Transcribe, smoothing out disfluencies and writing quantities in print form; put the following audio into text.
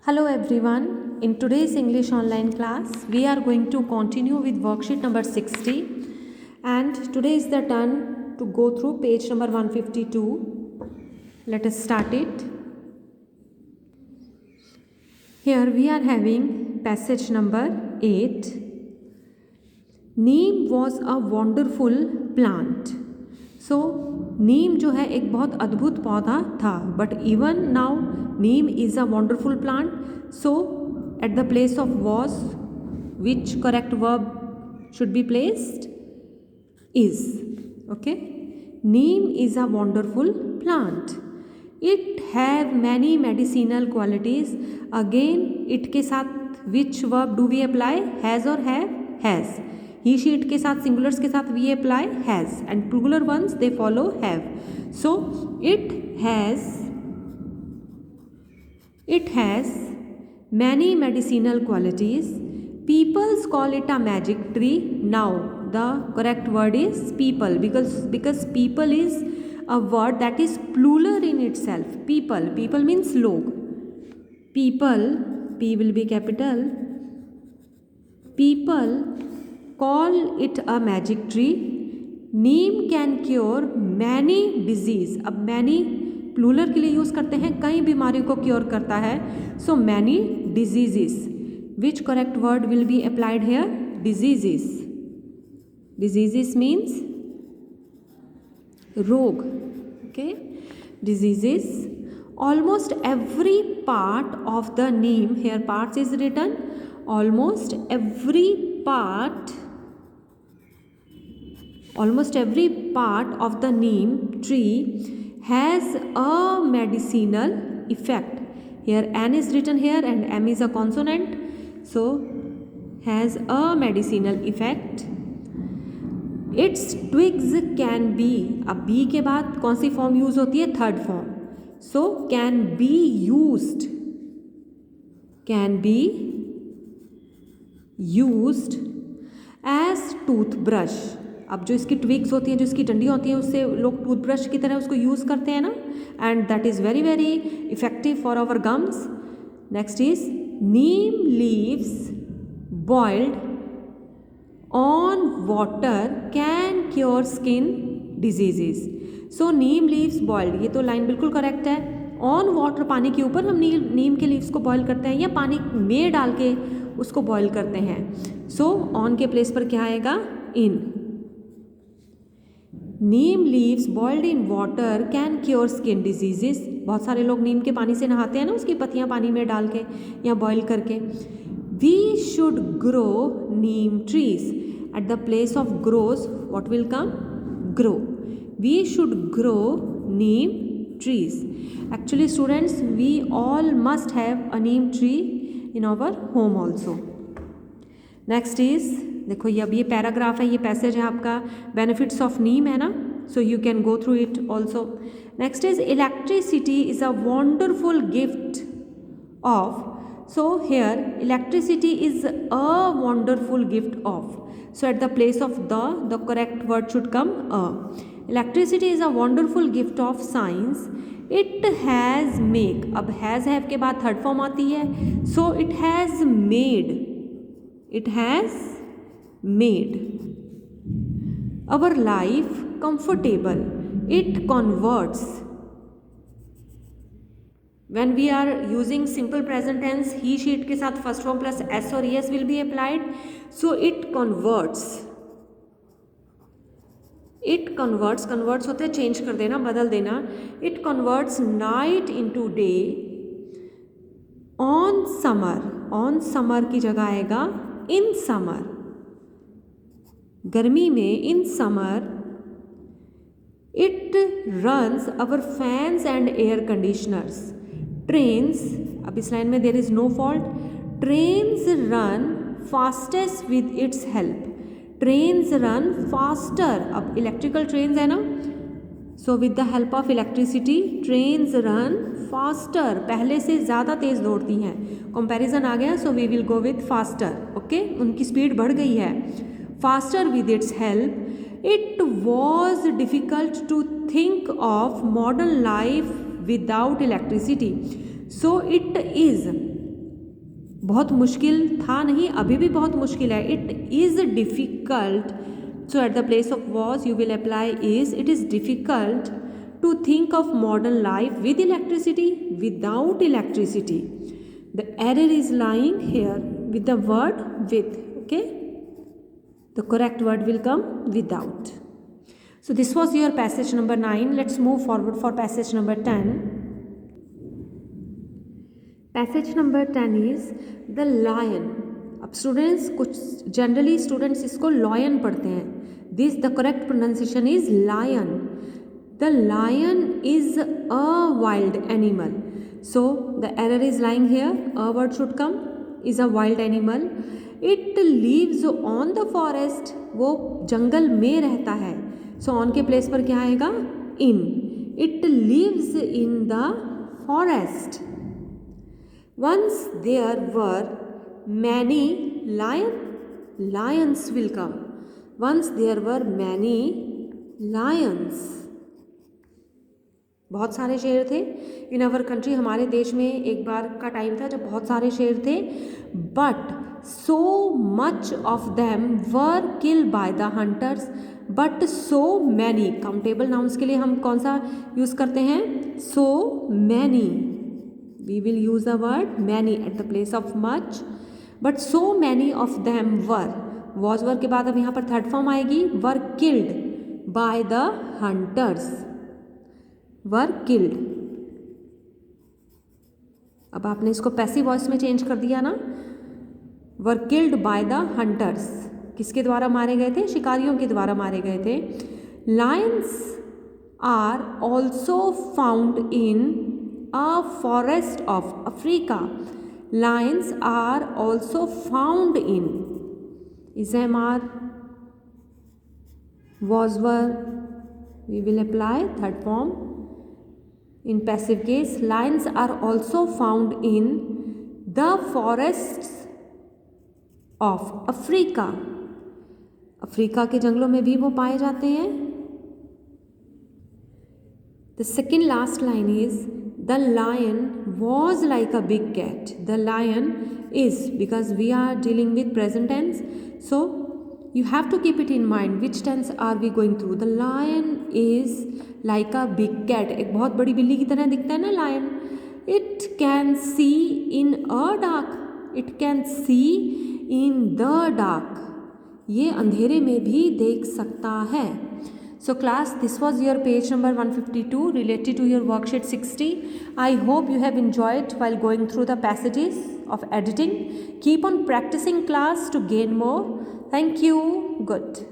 Hello everyone. In today's English online class, we are going to continue with worksheet number 60, and today is the turn to go through page number 152. Let us start it. Here we are having passage number 8. Neem was a wonderful plant. So नीम जो है एक बहुत अद्भुत पौधा था, but even now neem is a wonderful plant. So at the place of was which correct verb should be placed? Is. Okay, neem is a wonderful plant. It have many medicinal qualities. Again it के साथ which verb do we apply? Has और has. He she it के साथ singulars के साथ we apply has, and plural ones they follow have. So it has many medicinal qualities. Peoples call it a magic tree. Now the correct word is people, because people is a word that is plural in itself. People means log. People, P will be capital. People call it a magic tree. Neem can cure many disease. अब many plural के लिए use करते हैं, कई बीमारियों को cure करता है. So many diseases. Which correct word will be applied here? Diseases. Diseases means रोग. Okay, diseases. Almost every part of the neem, here parts is written. almost every part of the neem tree has a medicinal effect. Here N is written here and M is a consonant, so has a medicinal effect. Its twigs can be, अब B के बाद कौन सी form use होती है? Third form. So can be used as toothbrush. अब जो इसकी twigs होती हैं, जो इसकी डंडी होती हैं, उससे लोग टूथब्रश की तरह उसको यूज़ करते हैं ना, and that is very very effective for our gums. Next is neem leaves boiled on water can cure skin diseases. So neem leaves boiled, ये तो लाइन बिल्कुल करेक्ट है. ऑन वाटर, पानी के ऊपर हम नीम के लीव्स को बॉयल करते हैं या पानी में डाल के उसको बॉयल करते हैं. सो ऑन के प्लेस पर क्या आएगा? In. Neem leaves boiled in water can cure skin diseases. बहुत सारे लोग नीम के पानी से नहाते हैं ना, उसकी पत्तियां पानी में डाल के या बॉयल करके. We should grow neem trees. At the place of grows what will come? Grow. We should grow neem trees. Actually students, we all must have a neem tree in our home also. Next is, देखो ये अब ये paragraph है, ये passage है आपका benefits of नीम है ना, so you can go through it also. Next is electricity is a wonderful gift of. So here electricity is a wonderful gift of. So at the place of the correct word should come a. Electricity is a wonderful gift of science. It has make, अब has have के बाद third form आती है. सो it has made our life comfortable. It converts. When we are using simple present tense, he she it के साथ first form plus s और es will be applied. So it converts होते हैं change कर देना, बदल देना. It converts night into day. on summer की जगह आएगा in summer. गर्मी में in summer it runs our fans and air conditioners. Trains, अब इस लाइन में there is no fault. Trains run fastest with its help. Trains run faster, अब electrical trains है ना, so with the help of electricity trains run faster, पहले से ज़्यादा तेज़ दौड़ती हैं. कंपैरिजन आ गया, so we will go with faster. Okay, उनकी स्पीड बढ़ गई है. Faster with its help. It was difficult to think of modern life without electricity. So it is बहुत मुश्किल था नहीं, अभी भी बहुत मुश्किल है. It is difficult. So at the place of was you will apply is. It is difficult to think of modern life with electricity, without electricity. The error is lying here with the word with. Okay, the correct word will come without. So this was your passage number 9. Let's move forward for passage number 10. Passage number 10 is the lion. अब students कुछ generally students इसको lion पढ़ते हैं. This the correct pronunciation is lion. The lion is a wild animal. So the error is lying here. A word should come. Is a wild animal. It lives on the forest. वो जंगल में रहता है. So on के place पर क्या आएगा? In. It lives in the forest. Once there were many lions will come. Once there were many lions. बहुत सारे शेर थे इन अवर कंट्री. हमारे देश में एक बार का टाइम था जब बहुत सारे शेर थे, but so much of them were killed by the hunters. But so many, countable nouns के लिए हम कौन सा यूज़ करते हैं? So many. We will use the word many at the place of much. But so many of them were. Was were के बाद अब यहाँ पर थर्ड फॉर्म आएगी. Were killed by the hunters. Were killed. अब आपने इसको पैसिव वॉइस में चेंज कर दिया ना. वर किल्ड बाय द हंटर्स. किसके द्वारा मारे गए थे? शिकारियों के द्वारा मारे गए थे. Lions are also found in a forest of Africa. Lions are also found in. Is am are, was-were. We will apply third form. In passive case, lions are also found in the forests of Africa. Africa के जंगलों में भी वो पाए जाते हैं. The second last line is the lion was like a big cat. The lion is, because we are dealing with present tense, so you have to keep it in mind which tense are we going through. The lion is like a big cat. एक बहुत बड़ी बिल्ली की तरह दिखता है ना lion. It can see in a dark. It can see in the dark. ये अंधेरे में भी देख सकता है. So class, this was your page number 152 related to your worksheet 60. I hope you have enjoyed while going through the passages of editing. Keep on practicing class to gain more. Thank you. Good.